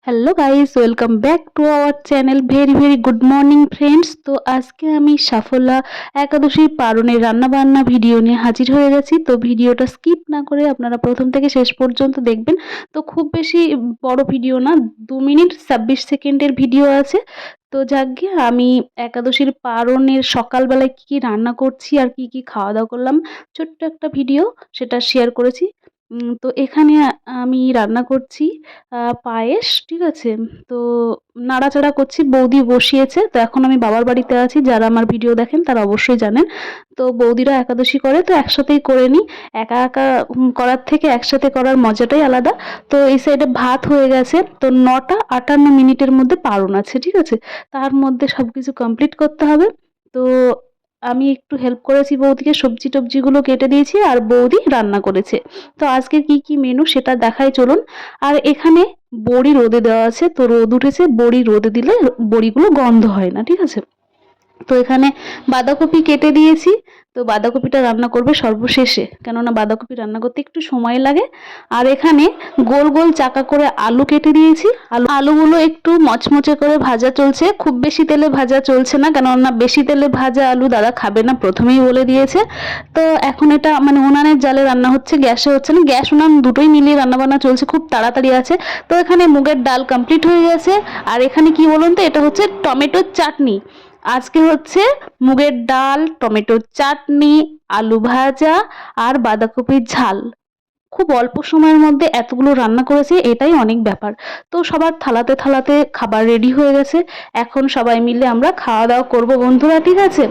Hello guys, welcome back to our channel. Very very good morning friends. তো আজকে আমি সাফল্যা একাদশীর পারণের রান্নাবান্না ভিডিও নিয়ে হাজির হয়ে গেছি। তো ভিডিওটা স্কিপ না করে আপনারা প্রথম থেকে শেষ পর্যন্ত দেখবেন। তো খুব বেশি বড় ভিডিও না, 2 মিনিট 26 সেকেন্ডের ভিডিও আছে। তো যাকগে, আমি একাদশীর পারণের সকালবেলায় কী কী রান্না করছি আর কি কি খাওয়া দাওয়া করলাম, ছোট্ট একটা ভিডিও সেটা শেয়ার করেছি। তো এখানে আমি রান্না করছি পায়েস, ঠিক আছে? তো নাড়াচাড়া করছি, বৌদি বসিয়েছে। তো এখন আমি বাবার বাড়িতে আছি, যারা আমার ভিডিও দেখেন তারা অবশ্যই জানেন। তো বৌদিরা একাদশী করে, তো একসাথেই করে নিই। একা একা করার থেকে একসাথে করার মজাটাই আলাদা। তো এই সাইডে ভাত হয়ে গেছে। তো 9টা 58 মিনিটের মধ্যে পারণ আছে, ঠিক আছে? তার মধ্যে সব কিছু কমপ্লিট করতে হবে। তো আমি একটু হেল্প করেছি বৌদিকে, সবজি টবজিগুলো কেটে দিয়েছি আর বৌদি রান্না করেছে। তো আজকে কি কি মেনু সেটা দেখাই চলুন। আর এখানে বড়ি রোদে দেওয়া আছে, তো রোদ উঠেছে, বড়ি রোদে দিলে বড়িগুলো গন্ধ হয় না, ঠিক আছে? তো এখানে বাঁধাকপি কেটে দিয়েছি। তো বাঁধাকপিটা রান্না করবে সর্বশেষে, কেননা বাঁধাকপি রান্না করতে একটু সময় লাগে। আর এখানে গোল গোল চাকা করে আলু কেটে দিয়েছি। আলুগুলো একটু মচমচে করে ভাজা চলছে, খুব বেশি তেলে ভাজা চলছে না, কেননা বেশি তেলে ভাজা আলু দাদা খাবে না, প্রথমেই বলে দিয়েছে। তো এখন এটা মানে উনানের জালে রান্না হচ্ছে, গ্যাসে হচ্ছে না। গ্যাস উনান দুটোই মিলিয়ে রান্না বান্না চলছে, খুব তাড়াতাড়ি আছে। তো এখানে মুগের ডাল কমপ্লিট হয়ে গেছে। আর এখানে কি বলুন তো, এটা হচ্ছে টমেটোর চাটনি। আজকে হচ্ছে মুগের ডাল, টমেটোর চাটনি, আলু ভাজা আর বাঁধাকপির ঝাল। খুব অল্প সময়ের মধ্যে এতগুলো রান্না করেছি, এটাই অনেক ব্যাপার। তো সবার থালাতে থালাতে খাবার রেডি হয়ে গেছে। এখন সবাই মিলে আমরা খাওয়া দাওয়া করবো বন্ধুরা, ঠিক আছে?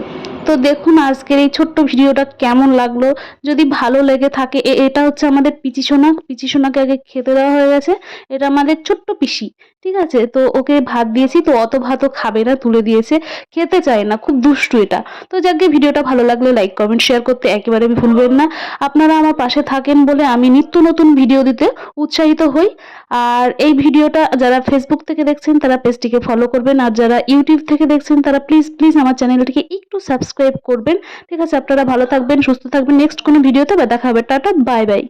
তো দেখুন আজকের এই ছোট্ট ভিডিওটা কেমন লাগলো। যদি ভালো লেগে থাকে, এটা হচ্ছে আমাদের পিচি সোনা। পিচি সোনাকে আগে খেতে দেওয়া হয়ে গেছে। এটা আমাদের ছোট্ট পিসি, ঠিক আছে? তো ওকে ভাত দিয়েছি, তো অত ভাতও খাবে না, তুলে দিয়েছে, খেতে চায় না, খুব দুষ্টু এটা। তো যাকে, ভিডিওটা ভালো লাগলে লাইক কমেন্ট শেয়ার করতে একেবারে ভুলবেন না। আপনারা আমার পাশে থাকেন বলে আমি নিত্য নতুন ভিডিও দিতে উৎসাহিত হই। আর এই ভিডিওটা যারা ফেসবুক থেকে দেখছেন তারা পেজটিকে ফলো করবেন, আর যারা ইউটিউব থেকে দেখছেন তারা প্লিজ প্লিজ আমার চ্যানেলটিকে একটু সাবস্ক্রাইব করবেন, ঠিক আছে? আপনারা ভালো থাকবেন, সুস্থ থাকবেন। নেক্সট কোনো ভিডিওতে দেখা হবে। Tata, bye bye.